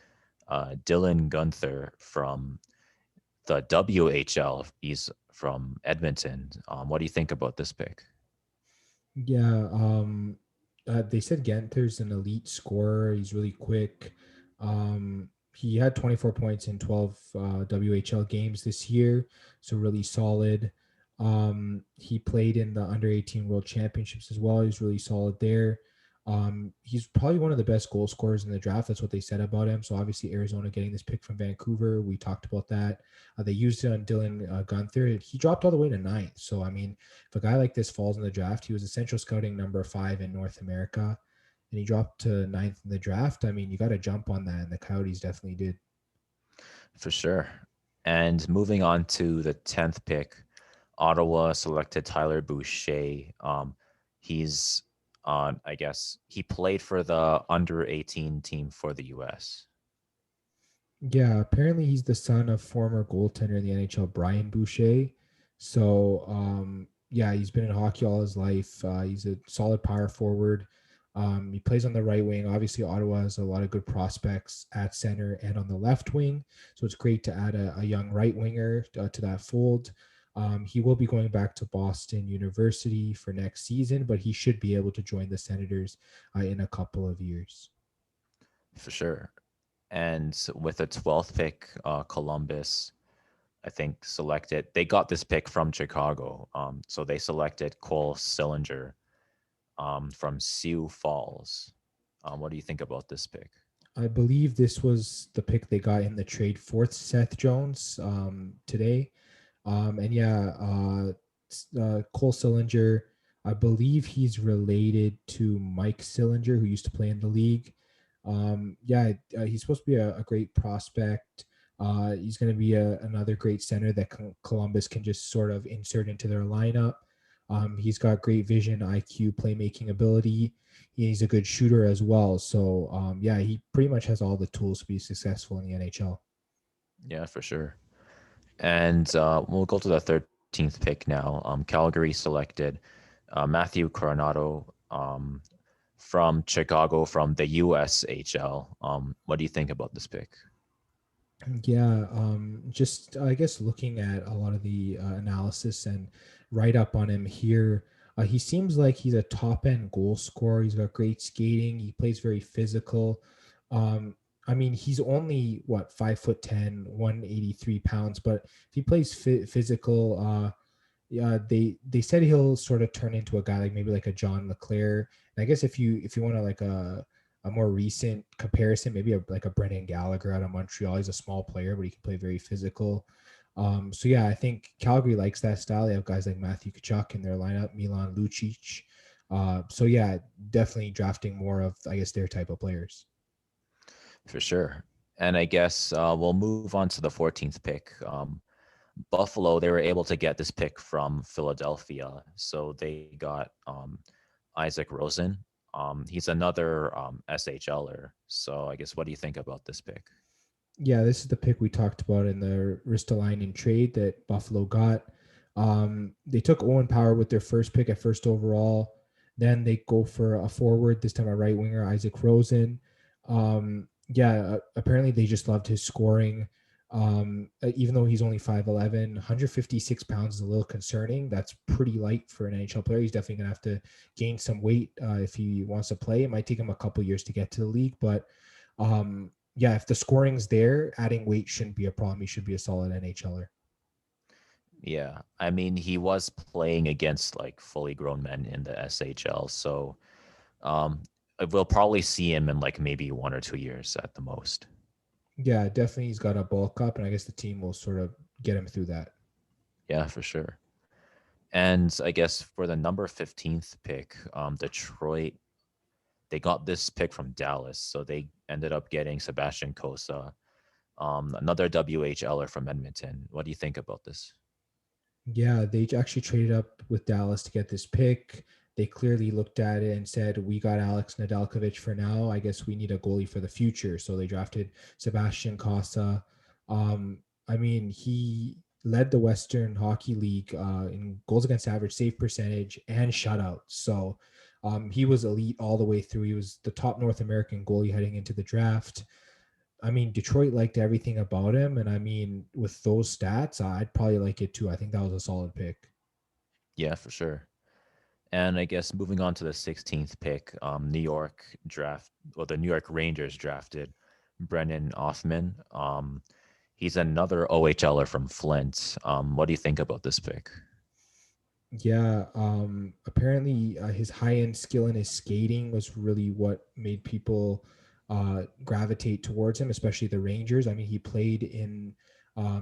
Dylan Gunther from the WHL. He's from Edmonton. What do you think about this pick? Yeah, they said Ganther's an elite scorer. He's really quick. He had 24 points in 12 WHL games this year, so really solid. He played in the under 18 World Championships as well. He's really solid there. He's probably one of the best goal scorers in the draft. That's what they said about him. So obviously Arizona getting this pick from Vancouver. We talked about that. They used it on Dylan Gunther. He dropped all the way to ninth. So I mean, if a guy like this falls in the draft, he was essential scouting #5 in North America, and he dropped to ninth in the draft. I mean, you got to jump on that, and the Coyotes definitely did. For sure. And moving on to the 10th pick, Ottawa selected Tyler Boucher. He's on, I guess, he played for the under 18 team for the US. Yeah, apparently he's the son of former goaltender in the NHL, Brian Boucher. So, yeah, he's been in hockey all his life. He's a solid power forward. He plays on the right wing. Obviously, Ottawa has a lot of good prospects at center and on the left wing. So it's great to add a young right winger to that fold. He will be going back to Boston University for next season, but he should be able to join the Senators in a couple of years. For sure. And with the 12th pick, Columbus, I think, selected. They got this pick from Chicago. So they selected Cole Sillinger from Sioux Falls. What do you think about this pick? I believe this was the pick they got in the trade for Seth Jones today. And yeah, Cole Sillinger, I believe he's related to Mike Sillinger, who used to play in the league. He's supposed to be a great prospect. He's going to be another great center that Columbus can just sort of insert into their lineup. He's got great vision, IQ, playmaking ability. He's a good shooter as well. So, he pretty much has all the tools to be successful in the NHL. Yeah, for sure. And we'll go to the 13th pick now. Calgary selected Matthew Coronado from Chicago from the USHL. What do you think about this pick? Yeah, just I guess looking at a lot of the analysis and write up on him here, he seems like he's a top end goal scorer. He's got great skating. He plays very physical. Um, I mean, he's only what 5'10", 183 pounds, but if he plays physical, yeah, they said he'll sort of turn into a guy like maybe like a John LeClaire. And I guess if you want to like a more recent comparison, maybe like a Brendan Gallagher out of Montreal. He's a small player, but he can play very physical. So yeah, I think Calgary likes that style. They have guys like Matthew Tkachuk in their lineup, Milan Lucic. So yeah, definitely drafting more of I guess their type of players. For sure. And I guess we'll move on to the 14th pick. Buffalo, they were able to get this pick from Philadelphia. So they got Isaac Rosen. He's another SHLer. So I guess what do you think about this pick? Yeah, this is the pick we talked about in the Ristolainen trade that Buffalo got. They took Owen Power with their first pick at first overall. Then they go for a forward, this time a right winger, Isaac Rosen. Apparently they just loved his scoring. Even though he's only 5'11", 156 pounds is a little concerning. That's pretty light for an NHL player. He's definitely going to have to gain some weight if he wants to play. It might take him a couple years to get to the league, but if the scoring's there, adding weight shouldn't be a problem. He should be a solid NHLer. Yeah, I mean, he was playing against like fully grown men in the SHL, so we'll probably see him in like maybe 1 or 2 years at the most. Yeah, definitely he's got to bulk up, and I guess the team will sort of get him through that. Yeah, for sure. And I guess for the number 15th pick, Detroit, they got this pick from Dallas, so they ended up getting Sebastian Cossa, another WHLer from Edmonton. What do you think about this? Yeah, they actually traded up with Dallas to get this pick. They clearly looked at it and said, we got Alex Nedeljkovic for now. I guess we need a goalie for the future. So they drafted Sebastian Cossa. I mean, he led the Western Hockey League in goals against average, save percentage, and shutouts. So he was elite all the way through. He was the top North American goalie heading into the draft. I mean, Detroit liked everything about him. And I mean, with those stats, I'd probably like it too. I think that was a solid pick. Yeah, for sure. And I guess moving on to the 16th pick, New York the New York Rangers drafted Brennan Othman. He's another OHLer from Flint. What do you think about this pick? Yeah, apparently his high-end skill and his skating was really what made people gravitate towards him, especially the Rangers. I mean, he played in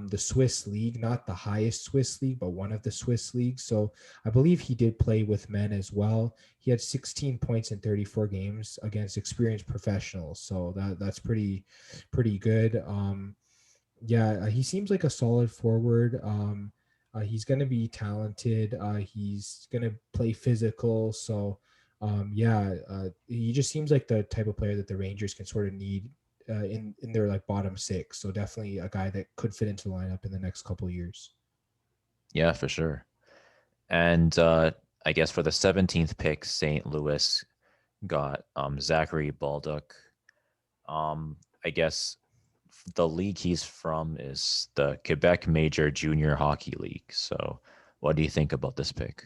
the Swiss league, not the highest Swiss league, but one of the Swiss leagues. So I believe he did play with men as well. He had 16 points in 34 games against experienced professionals. So that's pretty good. He seems like a solid forward. He's going to be talented. He's going to play physical. So, he just seems like the type of player that the Rangers can sort of need in their like bottom six. So definitely a guy that could fit into the lineup in the next couple of years. Yeah, for sure. And I guess for the 17th pick, St. Louis got Zachary Baldock. I guess the league he's from is the Quebec Major Junior Hockey League. So what do you think about this pick?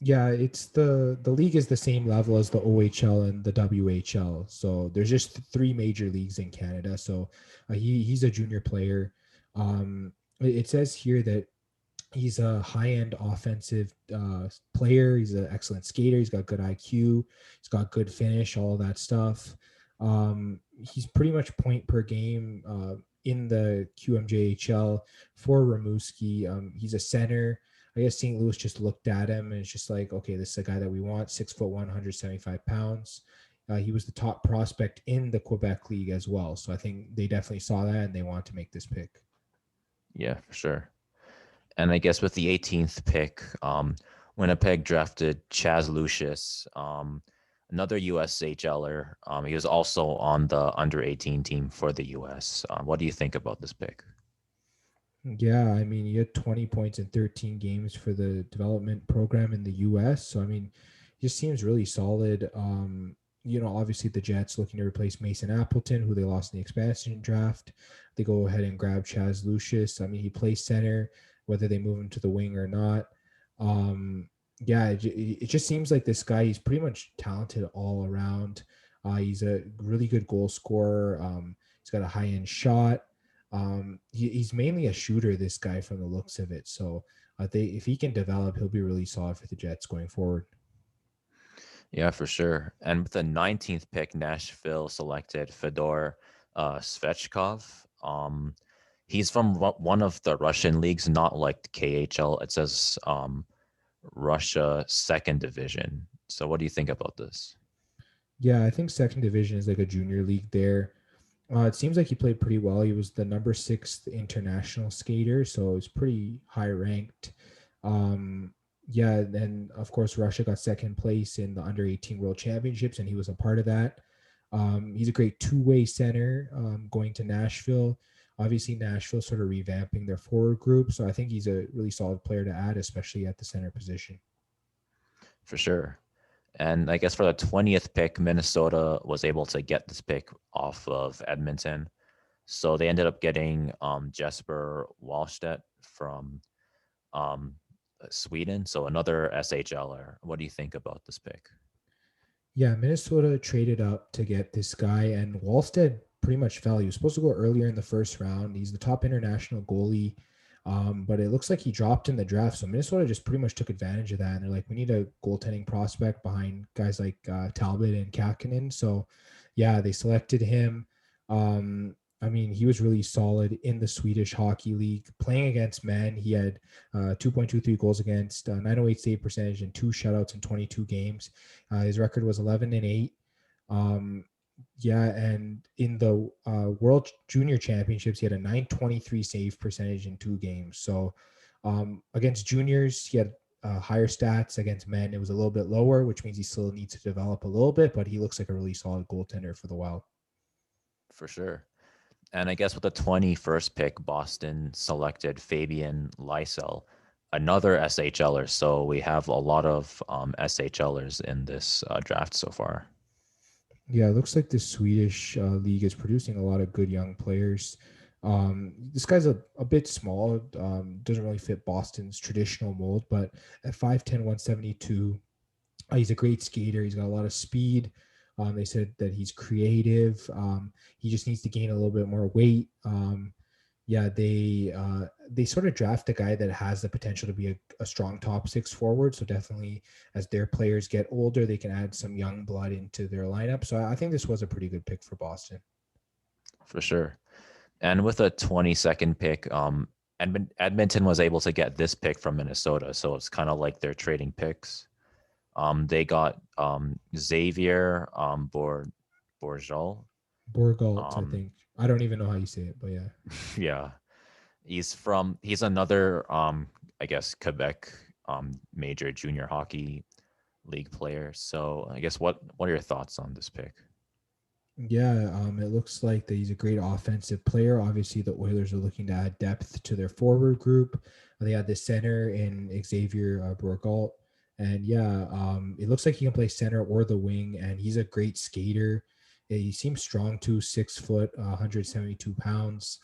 Yeah, it's the league is the same level as the OHL and the WHL. So there's just three major leagues in Canada. So he's a junior player. It says here that he's a high-end offensive player. He's an excellent skater. He's got good IQ. He's got good finish, all of that stuff. He's pretty much point per game in the QMJHL for Rimouski. He's a center. I guess St. Louis just looked at him and it's just like, okay, this is a guy that we want. 6'1", 175 pounds. He was the top prospect in the Quebec League as well. So I think they definitely saw that and they want to make this pick. Yeah, for sure. And I guess with the 18th pick, Winnipeg drafted Chaz Lucius, another USHLer. He was also on the under 18 team for the US. What do you think about this pick? Yeah, I mean, he had 20 points in 13 games for the development program in the US. So, I mean, he just seems really solid. Obviously the Jets looking to replace Mason Appleton, who they lost in the expansion draft. They go ahead and grab Chaz Lucius. I mean, he plays center, whether they move him to the wing or not. Yeah, it just seems like this guy, he's pretty much talented all around. He's a really good goal scorer. He's got a high end shot. He's mainly a shooter, this guy, from the looks of it. So if he can develop, he'll be really solid for the Jets going forward. Yeah, for sure. And with the 19th pick, Nashville selected Fedor Svechkov. He's from one of the Russian leagues, not like KHL. It says Russia second division. So what do you think about this? Yeah, I think second division is like a junior league there. It seems like he played pretty well. He was the number 6th international skater, so it's pretty high ranked. Yeah, then of course Russia got second place in the under 18 World Championships, and he was a part of that. He's a great two-way center going to Nashville. Obviously, Nashville sort of revamping their forward group, so I think he's a really solid player to add, especially at the center position. For sure. And I guess for the 20th pick, Minnesota was able to get this pick off of Edmonton. So they ended up getting Jesper Wallstedt from um, Sweden. So another SHLer. What do you think about this pick? Yeah, Minnesota traded up to get this guy, and Wallstead pretty much fell. He was supposed to go earlier in the first round. He's the top international goalie, but it looks like he dropped in the draft. So Minnesota just pretty much took advantage of that. And they're like, we need a goaltending prospect behind guys like Talbot and Kakinen. So, yeah, they selected him. I mean, he was really solid in the Swedish Hockey League. Playing against men, he had 2.23 goals against, 908 save percentage, and 2 shutouts in 22 games. His record was 11-8. Yeah, and in the World Junior Championships, he had a 923 save percentage in 2 games. So against juniors, he had higher stats. Against men, it was a little bit lower, which means he still needs to develop a little bit, but he looks like a really solid goaltender for the Wild. For sure. And I guess with the 21st pick, Boston selected Fabian Lysell, another SHLer. So we have a lot of SHLers in this draft so far. Yeah, it looks like the Swedish league is producing a lot of good young players. This guy's a bit small, doesn't really fit Boston's traditional mold, but at 5'10", 172, he's a great skater. He's got a lot of speed. They said that he's creative. He just needs to gain a little bit more weight. Yeah, they sort of draft a guy that has the potential to be a strong top 6 forward. So definitely, as their players get older, they can add some young blood into their lineup. So I think this was a pretty good pick for Boston. For sure. And with a 22nd pick, Edmonton was able to get this pick from Minnesota. So it's kind of like they're trading picks. They got Xavier Bourgeol. Borgalt, I think. I don't even know how you say it, but yeah. Yeah. He's another I guess Quebec major junior hockey league player. So I guess what are your thoughts on this pick? Yeah, it looks like that he's a great offensive player. Obviously, the Oilers are looking to add depth to their forward group. They had the center in Xavier Bourgault. And yeah, it looks like he can play center or the wing, and he's a great skater. He seems strong too, 6 foot, 172 pounds.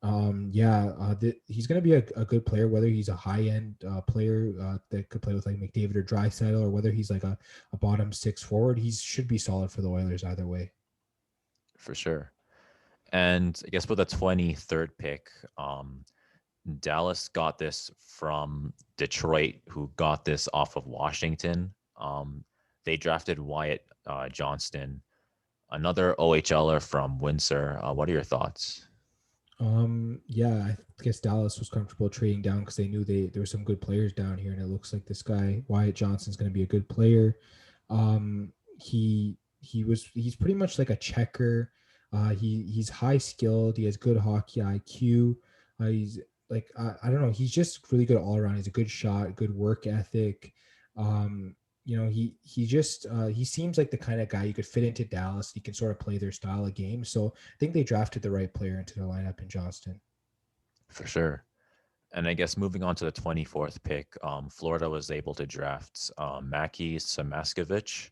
He's going to be a good player, whether he's a high end player that could play with like McDavid or Draisaitl, or whether he's like a bottom 6 forward. He should be solid for the Oilers either way. For sure. And I guess with the 23rd pick, Dallas got this from Detroit, who got this off of Washington. They drafted Wyatt Johnston, another OHLer from Windsor. What are your thoughts? Yeah, I guess Dallas was comfortable trading down because they knew there were some good players down here, and it looks like this guy Wyatt Johnson's going to be a good player. He's pretty much like a checker. He's high skilled. He has good hockey IQ. He's like I don't know. He's just really good all around. He's a good shot, good work ethic. He seems like the kind of guy you could fit into Dallas. He can sort of play their style of game. So I think they drafted the right player into their lineup in Johnston. For sure. And I guess moving on to the 24th pick, Florida was able to draft Mackie Samaskovich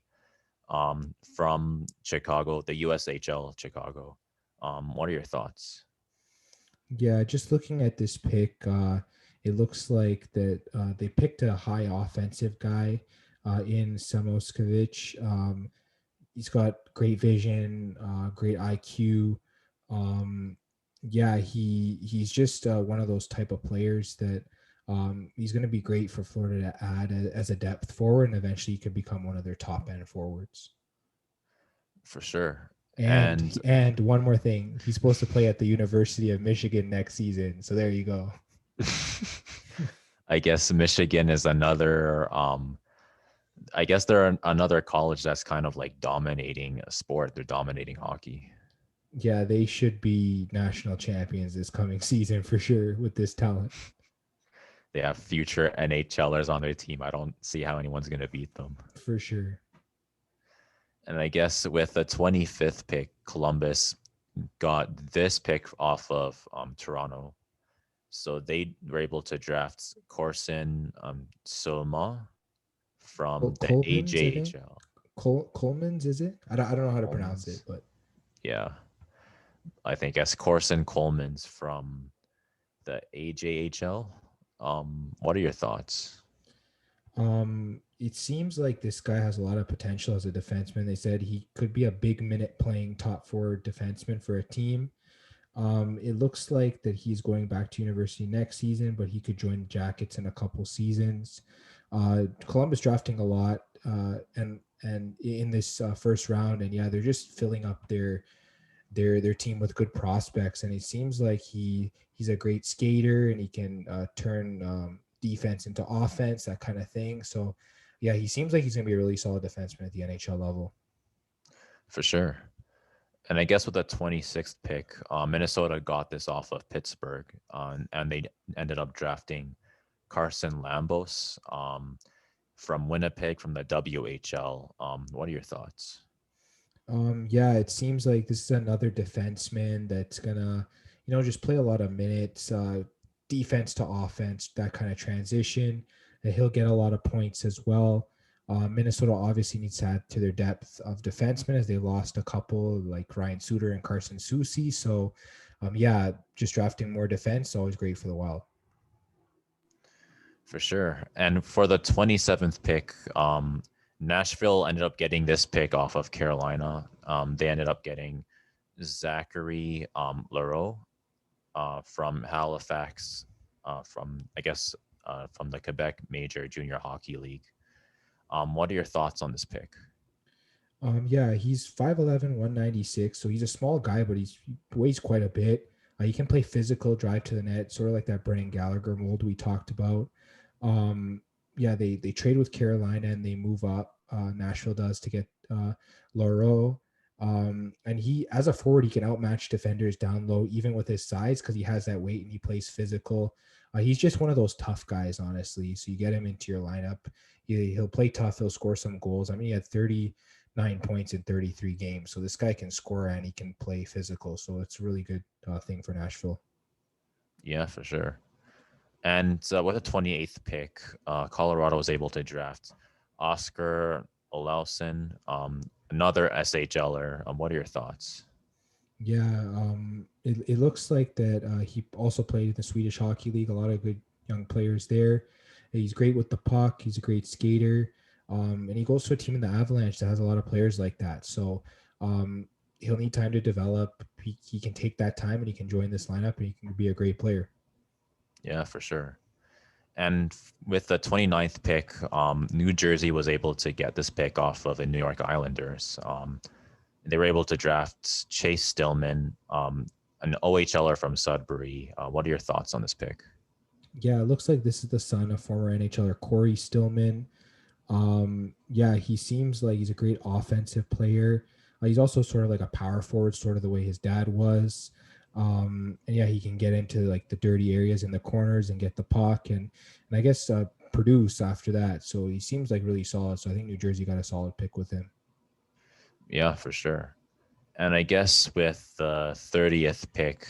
from Chicago, the USHL Chicago. What are your thoughts? Yeah, just looking at this pick, it looks like that they picked a high offensive guy in Samoskevich. He's got great vision, great IQ. Um, yeah, he's just one of those type of players that he's going to be great for Florida to add as a depth forward, and eventually he could become one of their top end forwards. For sure. And one more thing, he's supposed to play at the University of Michigan next season. So there you go. I guess Michigan is another I guess they're another college that's kind of like dominating a sport. They're dominating hockey. Yeah, they should be national champions this coming season for sure with this talent. They have future NHLers on their team. I don't see how anyone's going to beat them. For sure. And I guess with the 25th pick, Columbus got this pick off of Toronto. So they were able to draft Corson Soma from the Coleman's, I think. AJHL. Coleman's, is it? I don't know how to pronounce Coleman's. it, but Yeah. I think as Corson Coleman's from the AJHL. What are your thoughts? it seems like this guy has a lot of potential as a defenseman. They said he could be a big minute playing top four defenseman for a team. It looks like that he's going back to university next season, but he could join the Jackets in a couple seasons. Columbus drafting a lot, and in this first round, and yeah, they're just filling up their team with good prospects. And it seems like he's a great skater, and he can turn defense into offense, that kind of thing. So yeah, he seems like he's gonna be a really solid defenseman at the NHL level. For sure. And I guess with the 26th pick, Minnesota got this off of Pittsburgh, and they ended up drafting Carson Lambos from Winnipeg from the WHL. What are your thoughts? Yeah, it seems like this is another defenseman that's gonna, just play a lot of minutes, defense to offense, that kind of transition. And he'll get a lot of points as well. Minnesota obviously needs to add to their depth of defensemen as they lost a couple like Ryan Suter and Carson Soucy. So, yeah, just drafting more defense is always great for the Wild. For sure. And for the 27th pick, Nashville ended up getting this pick off of Carolina. They ended up getting Zachary Leroux from Halifax, from the Quebec Major Junior Hockey League. What are your thoughts on this pick? Yeah, he's 5'11", 196. So he's a small guy, but he weighs quite a bit. He can play physical, drive to the net, sort of like that Brennan Gallagher mold we talked about. Yeah, they trade with Carolina and they move up. Nashville does to get Leroux. And he, as a forward, he can outmatch defenders down low, even with his size, because he has that weight and he plays physical. He's just one of those tough guys, honestly. So you get him into your lineup. He'll play tough. He'll score some goals. I mean, he had 39 points in 33 games. So this guy can score and he can play physical. So it's a really good thing for Nashville. Yeah, for sure. And with the 28th pick, Colorado was able to draft Oscar Olausen, another SHLer. What are your thoughts? Yeah, it looks like that he also played in the Swedish Hockey League. A lot of good young players there. He's great with the puck. He's a great skater. And he goes to a team in the Avalanche that has a lot of players like that. So he'll need time to develop. He can take that time and he can join this lineup and he can be a great player. Yeah, for sure. And with the 29th pick, New Jersey was able to get this pick off of the New York Islanders. They were able to draft Chase Stillman, an OHLer from Sudbury. What are your thoughts on this pick? Yeah, it looks like this is the son of former NHLer Corey Stillman. Yeah, he seems like he's a great offensive player. He's also sort of like a power forward, sort of the way his dad was. And yeah, he can get into like the dirty areas in the corners and get the puck and I guess produce after that. So he seems like really solid. So I think New Jersey got a solid pick with him. Yeah, for sure. And I guess with the 30th pick,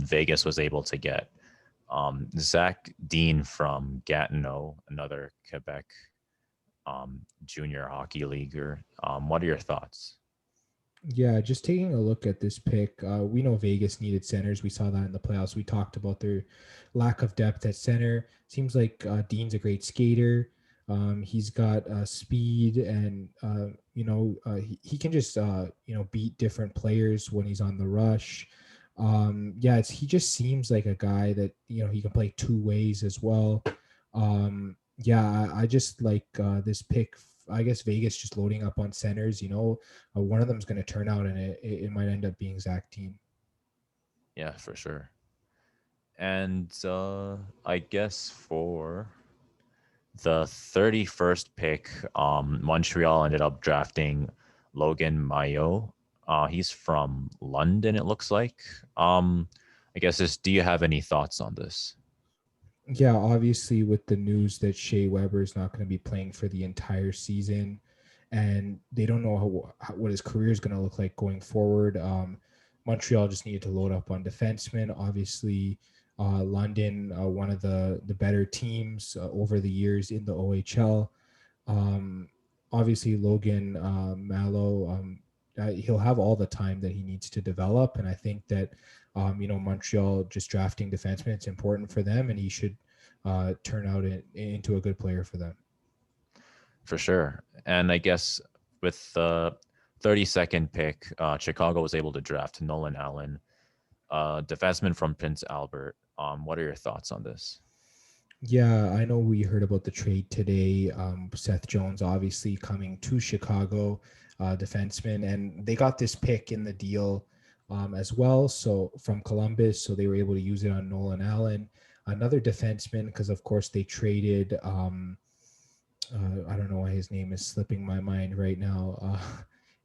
Vegas was able to get Zach Dean from Gatineau, another Quebec junior hockey leaguer. What are your thoughts? Yeah, just taking a look at this pick, we know Vegas needed centers. We saw that in the playoffs. We talked about their lack of depth at center. Seems like Dean's a great skater. He's got speed, and he can just beat different players when he's on the rush. Yeah, he just seems like a guy that he can play two ways as well. Yeah, I just like this pick. I guess Vegas just loading up on centers. One of them is going to turn out, and it might end up being Zach Dean. Yeah, for sure. And I guess for the 31st pick, Montreal ended up drafting Logan Mayo. He's from London, it looks like. I guess do you have any thoughts on this? Yeah, obviously with the news that Shea Weber is not going to be playing for the entire season, and they don't know what his career is going to look like going forward. Montreal just needed to load up on defensemen. Obviously, London, one of the better teams over the years in the OHL. Um, Obviously, Logan Mallow, he'll have all the time that he needs to develop, and I think that Montreal just drafting defensemen, it's important for them, and he should turn out into a good player for them. For sure. And I guess with the 32nd pick, Chicago was able to draft Nolan Allen, defenseman from Prince Albert. What are your thoughts on this? Yeah, I know we heard about the trade today. Seth Jones obviously coming to Chicago, defenseman, and they got this pick in the deal as well. So from Columbus, so they were able to use it on Nolan Allen, another defenseman, because of course they traded. I don't know why his name is slipping my mind right now.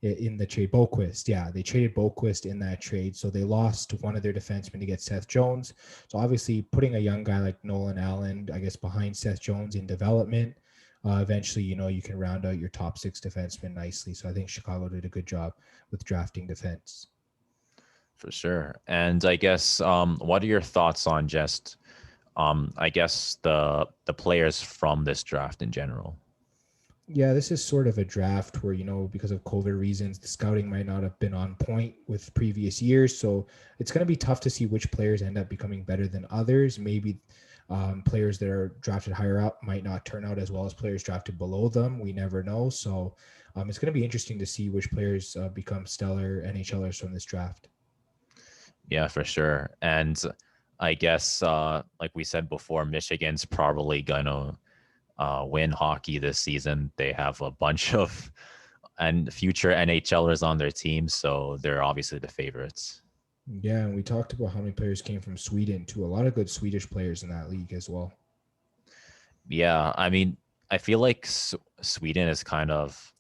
In the trade, Boquist. Yeah, they traded Boquist in that trade. So they lost one of their defensemen to get Seth Jones. So obviously putting a young guy like Nolan Allen, I guess, behind Seth Jones in development, eventually, you can round out your top six defensemen nicely. So I think Chicago did a good job with drafting defense. For sure. And I guess what are your thoughts on just I guess the players from this draft in general? Yeah, this is sort of a draft where, because of COVID reasons, the scouting might not have been on point with previous years. So it's going to be tough to see which players end up becoming better than others. Maybe players that are drafted higher up might not turn out as well as players drafted below them. We never know. So it's going to be interesting to see which players become stellar NHLers from this draft. Yeah, for sure. And I guess, like we said before, Michigan's probably going to win hockey this season. They have a bunch of and future NHLers on their team, so they're obviously the favorites. Yeah, and we talked about how many players came from Sweden too. A lot of good Swedish players in that league as well. Yeah, I mean, I feel like Sweden is kind of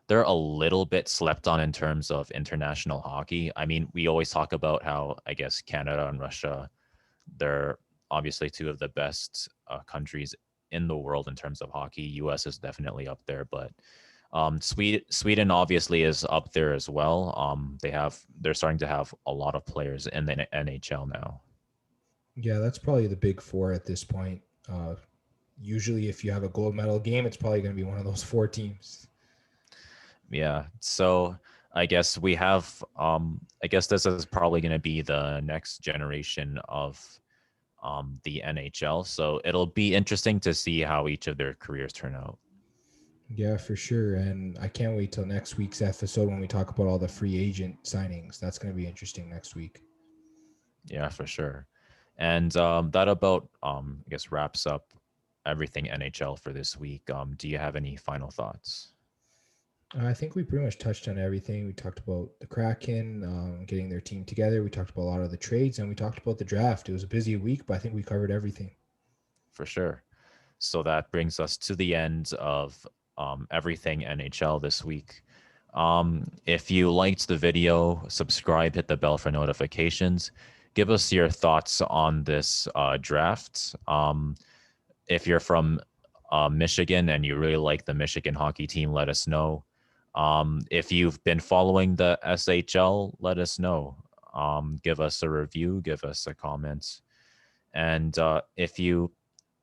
they're a little bit slept on in terms of international hockey. I mean, we always talk about how I guess Canada and Russia, they're obviously two of the best countries in the world in terms of hockey. US is definitely up there, but Sweden obviously is up there as well. They're starting to have a lot of players in the NHL now. Yeah, that's probably the big four at this point. Usually, if you have a gold medal game, it's probably going to be one of those four teams. Yeah. So I guess we have I guess this is probably going to be the next generation of the NHL. So it'll be interesting to see how each of their careers turn out. Yeah, for sure. And I can't wait till next week's episode when we talk about all the free agent signings. That's going to be interesting next week. Yeah, for sure. And that about, I guess, wraps up everything NHL for this week. Do you have any final thoughts? I think we pretty much touched on everything. We talked about the Kraken getting their team together. We talked about a lot of the trades, and we talked about the draft. It was a busy week, but I think we covered everything. For sure. So that brings us to the end of everything NHL this week. If you liked the video, subscribe, hit the bell for notifications. Give us your thoughts on this draft. If you're from Michigan and you really like the Michigan hockey team, let us know. If you've been following the SHL, let us know. Give us a review, give us a comment. And if you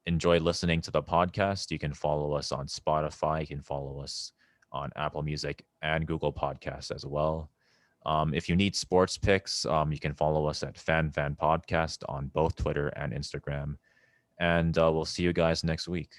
enjoy listening to the podcast, you can follow us on Spotify. You can follow us on Apple Music and Google Podcasts as well. If you need sports picks, you can follow us at Fan Podcast on both Twitter and Instagram. And we'll see you guys next week.